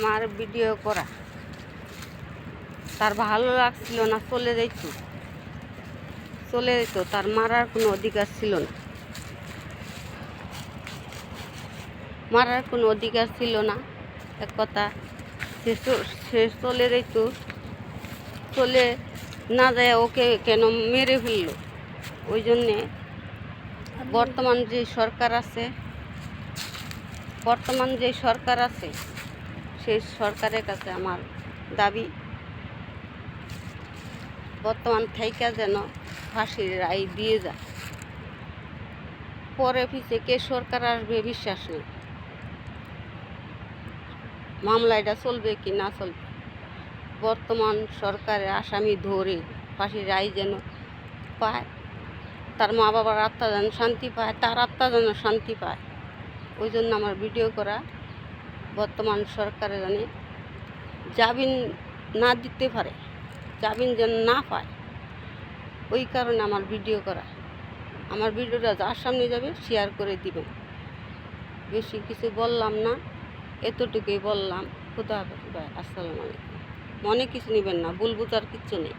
আমার ভিডিও করা। তার ভালো লাগছিল না, চলে যেত, তার মারার কোনো অধিকার ছিল না, এক কথা। সে চলে যেত, চলে না যায় ওকে কেন মেরে ফেললো। ওই জন্যে বর্তমান যে সরকার আছে সেই সরকারের কাছে আমার দাবি, বর্তমান থাইকা যেন ফাঁসির রায় দিয়ে যায়। পরে পিছে কে সরকার আসবে বিশ্বাস নেই। মামলা এটা চলবে কি না চলবে, বর্তমান সরকারের আসামি ধরে ফাঁসির রায় যেন পায়, তার মা বাবার আত্মা যেন শান্তি পায়, তার আত্মা যেন শান্তি পায়। ওই জন্য আমার ভিডিও করা। বর্তমান সরকারে জানি জামিন না দিতে পারে, জামিন যেন না পায়, ওই কারণে আমার ভিডিও করা। আমার ভিডিওটা যার সামনে যাবে শেয়ার করে দিবেন। বেশি কিছু বললাম না, এতটুকুই বললাম। খুদা হাফেজ, আসসালামু আলাইকুম। মনে কিছু নেবেন না, ভুল বুঝার কিচ্ছু নেই।